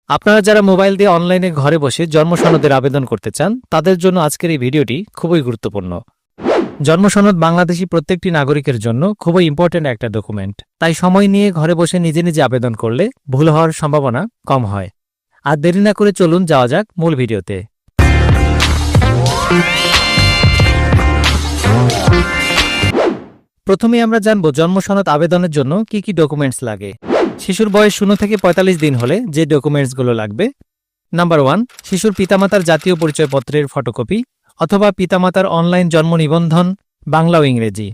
আপনারা যারা মোবাইল দিয়ে অনলাইনে ঘরে বসে জন্ম সনদের আবেদন করতে চান তাদের জন্য আজকের এই ভিডিওটি খুবই গুরুত্বপূর্ণ। জন্ম সনদ বাংলাদেশী প্রত্যেকটি নাগরিকের জন্য খুবই ইম্পর্ট্যান্ট একটা ডকুমেন্ট, তাই সময় নিয়ে ঘরে বসে নিজে নিজে আবেদন করলে ভুল হওয়ার সম্ভাবনা কম হয়। আর দেরি না করে চলুন যাওয়া যাক মূল ভিডিওতে। প্রথমে আমরা জানব জন্ম সনদ আবেদনের জন্য কি কি ডকুমেন্টস লাগে। শিশুর বয়স 0 থেকে 45 দিন হলে যে ডকুমেন্টসগুলো লাগবে: নাম্বার 1, শিশুর পিতামাতার জাতীয় পরিচয়পত্রের ফটোকপি অথবা পিতামাতার অনলাইন জন্ম নিবন্ধন বাংলা ও ইংরেজি।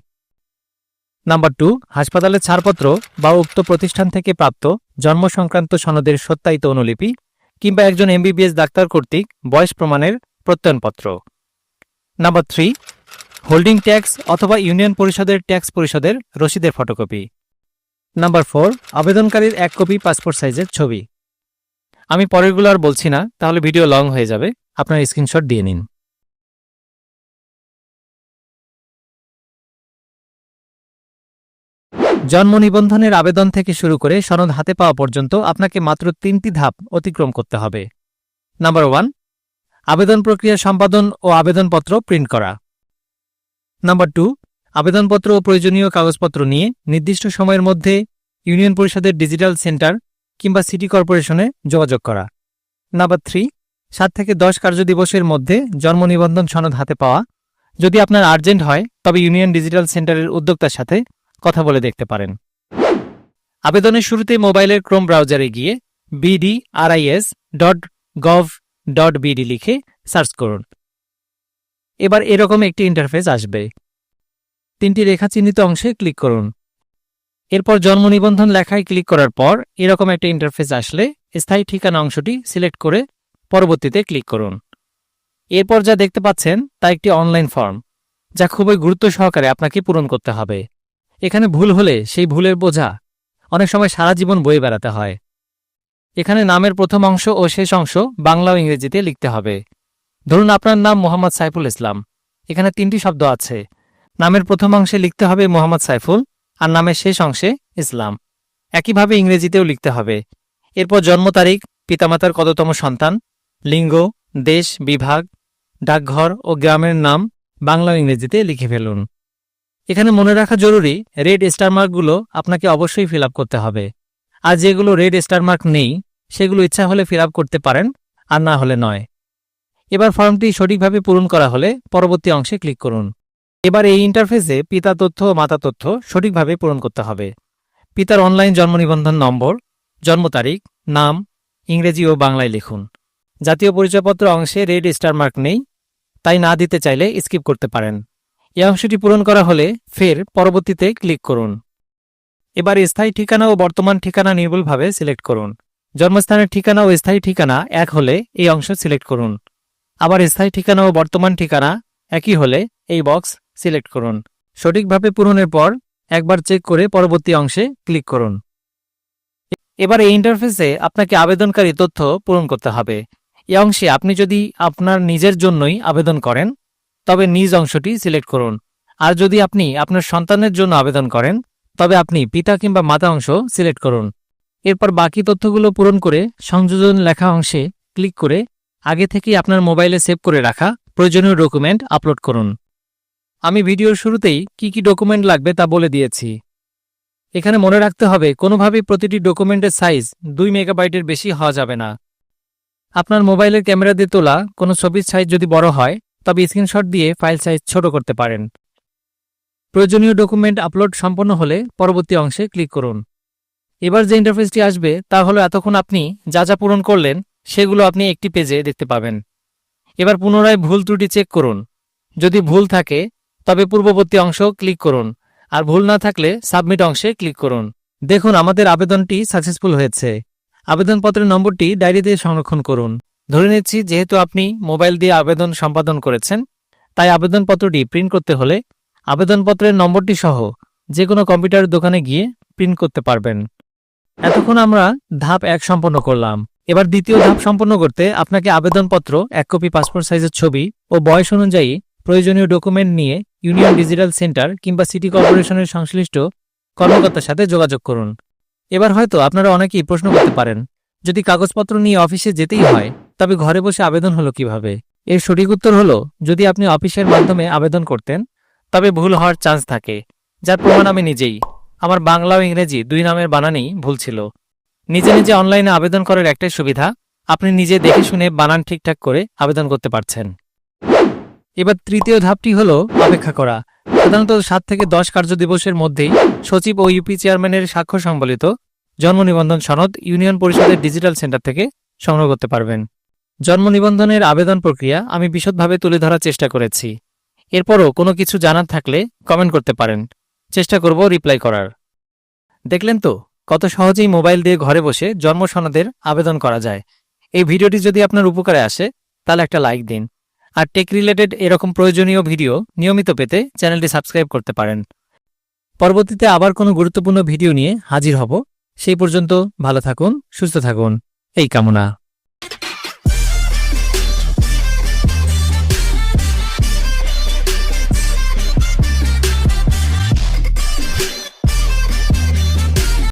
নাম্বার 2, হাসপাতালের ছাড়পত্র বা উক্ত প্রতিষ্ঠান থেকে প্রাপ্ত জন্ম সংক্রান্ত সনদের সত্যায়িত অনুলিপি কিংবা একজন এমবিবিএস ডাক্তার কর্তৃক বয়স প্রমাণের প্রত্যয়নপত্র। নাম্বার 3, হোল্ডিং ট্যাক্স অথবা ইউনিয়ন পরিষদের ট্যাক্স পরিষদের রসিদের ফটোকপি। নাম্বার 4, আবেদনকারীর 1 কপি পাসপোর্ট সাইজের ছবি। আমি পরেরগুলো আর বলছি না, তাহলে ভিডিও লং হয়ে যাবে, আপনার স্ক্রিনশট দিয়ে নিন। জন্ম নিবন্ধনের আবেদন থেকে শুরু করে সনদ হাতে পাওয়া পর্যন্ত আপনাকে মাত্র 3টি ধাপ অতিক্রম করতে হবে। নাম্বার 1, আবেদন প্রক্রিয়া সম্পাদন ও আবেদনপত্র প্রিন্ট করা। নাম্বার 2, আবেদনপত্র ও প্রয়োজনীয় কাগজপত্র নিয়ে নির্দিষ্ট সময়ের মধ্যে ইউনিয়ন পরিষদের ডিজিটাল সেন্টার কিংবা সিটি কর্পোরেশনে যোগাযোগ করা। নাম্বার 3, 7 থেকে 10 কার্যদিবসের মধ্যে জন্ম নিবন্ধন সনদ হাতে পাওয়া। যদি আপনার আর্জেন্ট হয় তবে ইউনিয়ন ডিজিটাল সেন্টারের উদ্যোক্তার সাথে কথা বলে দেখতে পারেন। আবেদনের শুরুতে মোবাইলের ক্রোম ব্রাউজারে গিয়ে bdris.gov.bd লিখে সার্চ করুন। এবার এরকম একটি ইন্টারফেস আসবে। 3টি রেখা চিহ্নিত অংশে ক্লিক করুন। এরপর জন্ম নিবন্ধন লেখায় ক্লিক করার পর এরকম একটা ইন্টারফেস আসলে স্থায়ী ঠিকানা অংশটি সিলেক্ট করে পরবর্তীতে ক্লিক করুন। এরপর যা দেখতে পাচ্ছেন তা একটি অনলাইন ফর্ম, যা খুবই গুরুত্ব সহকারে আপনাকে পূরণ করতে হবে। এখানে ভুল হলে সেই ভুলের বোঝা অনেক সময় সারা জীবন বয়ে বেড়াতে হয়। এখানে নামের প্রথম অংশ ও শেষ অংশ বাংলা ও ইংরেজিতে লিখতে হবে। ধরুন আপনার নাম মোহাম্মদ সাইফুল ইসলাম। এখানে 3টি শব্দ আছে। নামের প্রথম অংশে লিখতে হবে মোহাম্মদ সাইফুল আর নামের শেষ অংশে ইসলাম। একইভাবে ইংরেজিতেও লিখতে হবে। এরপর জন্ম তারিখ, পিতামাতার কততম সন্তান, লিঙ্গ, দেশ, বিভাগ, ডাকঘর ও গ্রামের নাম বাংলা ও ইংরেজিতে লিখে ফেলুন। এখানে মনে রাখা জরুরি, রেড স্টারমার্কগুলো আপনাকে অবশ্যই ফিল আপ করতে হবে। আর যেগুলো রেড স্টারমার্ক নেই সেগুলো ইচ্ছা হলে ফিল আপ করতে পারেন, আর না হলে নয়। এবার ফর্মটি সঠিকভাবে পূরণ করা হলে পরবর্তী অংশে ক্লিক করুন। এবার এই ইন্টারফেসে পিতা তথ্য ও মাতা তথ্য সঠিকভাবে পূরণ করতে হবে। পিতার অনলাইন জন্ম নিবন্ধন নম্বর, জন্ম তারিখ, নাম ইংরেজি ও বাংলায় লিখুন। জাতীয় পরিচয়পত্র অংশে রেড স্টারমার্ক নেই, তাই না দিতে চাইলে স্কিপ করতে পারেন। এই অংশটি পূরণ করা হলে ফের পরবর্তীতে ক্লিক করুন। এবার স্থায়ী ঠিকানা ও বর্তমান ঠিকানা নির্ভুলভাবে সিলেক্ট করুন। জন্মস্থানের ঠিকানা ও স্থায়ী ঠিকানা এক হলে এই অংশ সিলেক্ট করুন। আবার স্থায়ী ঠিকানা ও বর্তমান ঠিকানা একই হলে এই বক্স সিলেক্ট করুন। সঠিকভাবে পূরণের পর একবার চেক করে পরবর্তী অংশে ক্লিক করুন। এবার এই ইন্টারফেসে আপনাকে আবেদনকারী তথ্য পূরণ করতে হবে। এই অংশে আপনি যদি আপনার নিজের জন্যই আবেদন করেন তবে নিজ অংশটি সিলেক্ট করুন, আর যদি আপনি আপনার সন্তানের জন্য আবেদন করেন তবে আপনি পিতা কিংবা মাতা অংশ সিলেক্ট করুন। এরপর বাকি তথ্যগুলো পূরণ করে সংযোজন লেখা অংশে ক্লিক করে আগে থেকেই আপনার মোবাইলে সেভ করে রাখা প্রয়োজনীয় ডকুমেন্ট আপলোড করুন। আমি ভিডিওর শুরুতেই কি কি ডকুমেন্ট লাগবে তা বলে দিয়েছি। এখানে মনে রাখতে হবে কোনোভাবেই প্রতিটি ডকুমেন্টের সাইজ 2 মেগাবাইটের বেশি হওয়া যাবে না। আপনার মোবাইলের ক্যামেরা দিয়ে তোলা কোনো ছবির সাইজ যদি বড় হয় তবে স্ক্রিনশট দিয়ে ফাইল সাইজ ছোট করতে পারেন। প্রয়োজনীয় ডকুমেন্ট আপলোড সম্পন্ন হলে পরবর্তী অংশে ক্লিক করুন। এবার যে ইন্টারফেসটি আসবে তা হলো এতক্ষণ আপনি যা যা পূরণ করলেন সেগুলো আপনি একটি পেজে দেখতে পাবেন। এবার পুনরায় ভুল ত্রুটি চেক করুন। যদি ভুল থাকে তবে পূর্ববর্তী অংশ ক্লিক করুন, আর ভুল না থাকলে সাবমিট অংশে ক্লিক করুন। দেখুন আমাদের আবেদনটি সাকসেসফুল হয়েছে। আবেদনপত্রের নম্বরটি ডায়েরিতে সংরক্ষণ করুন। ধরে নিচ্ছি যেহেতু আপনি মোবাইল দিয়ে আবেদন সম্পাদন করেছেন, তাই আবেদনপত্রটি প্রিন্ট করতে হলে আবেদনপত্রের নম্বরটি সহ যে কোনো কম্পিউটার দোকানে গিয়ে প্রিন্ট করতে পারবেন। এতক্ষণ আমরা ধাপ 1 সম্পন্ন করলাম। এবার দ্বিতীয় ধাপ সম্পন্ন করতে আপনাকে আবেদনপত্র, 1 কপি পাসপোর্ট সাইজের ছবি ও বয়স অনুযায়ী প্রয়োজনীয় ডকুমেন্ট নিয়ে ইউনিয়ন ডিজিটাল সেন্টার কিংবা সিটি কর্পোরেশনের সংশ্লিষ্ট কর্মকর্তার সাথে যোগাযোগ করুন। এবার হয়তো আপনারা অনেকেই প্রশ্ন করতে পারেন, যদি কাগজপত্র নিয়ে অফিসে যেতেই হয় তবে ঘরে বসে আবেদন হলো কিভাবে? এর সঠিক উত্তর হলো, যদি আপনি অফিসের মাধ্যমে আবেদন করতেন তবে ভুল হওয়ার চান্স থাকে, যার প্রমাণ আমি নিজেই। আমার বাংলা ও ইংরেজি দুই নামের বানানেই ভুল ছিল। নিজে নিজে অনলাইনে আবেদন করার একটাই সুবিধা, আপনি নিজে দেখে শুনে বানান ঠিকঠাক করে আবেদন করতে পারছেন। এবার তৃতীয় ধাপটি হলো অপেক্ষা করা। সাধারণত 7 থেকে 10 কার্যদিবসের মধ্যেই সচিব ও ইউপি চেয়ারম্যানের স্বাক্ষর সংবলিত জন্ম নিবন্ধন সনদ ইউনিয়ন পরিষদের ডিজিটাল সেন্টার থেকে সংগ্রহ করতে পারবেন। জন্ম নিবন্ধনের আবেদন প্রক্রিয়া আমি বিশদভাবে তুলে ধরার চেষ্টা করেছি। এরপরও কোনো কিছু জানার থাকলে কমেন্ট করতে পারেন, চেষ্টা করব রিপ্লাই করার। দেখলেন তো কত সহজেই মোবাইল দিয়ে ঘরে বসে জন্ম সনদের আবেদন করা যায়। এই ভিডিওটি যদি আপনার উপকারে আসে তাহলে একটা লাইক দিন। আর টেক রিলেটেড এরকম প্রয়োজনীয় ভিডিও নিয়মিত পেতে চ্যানেলটি সাবস্ক্রাইব করতে পারেন। পরবর্তীতে আবার কোনো গুরুত্বপূর্ণ ভিডিও নিয়ে হাজির হব। সেই পর্যন্ত ভালো থাকুন, সুস্থ থাকুন, এই কামনা।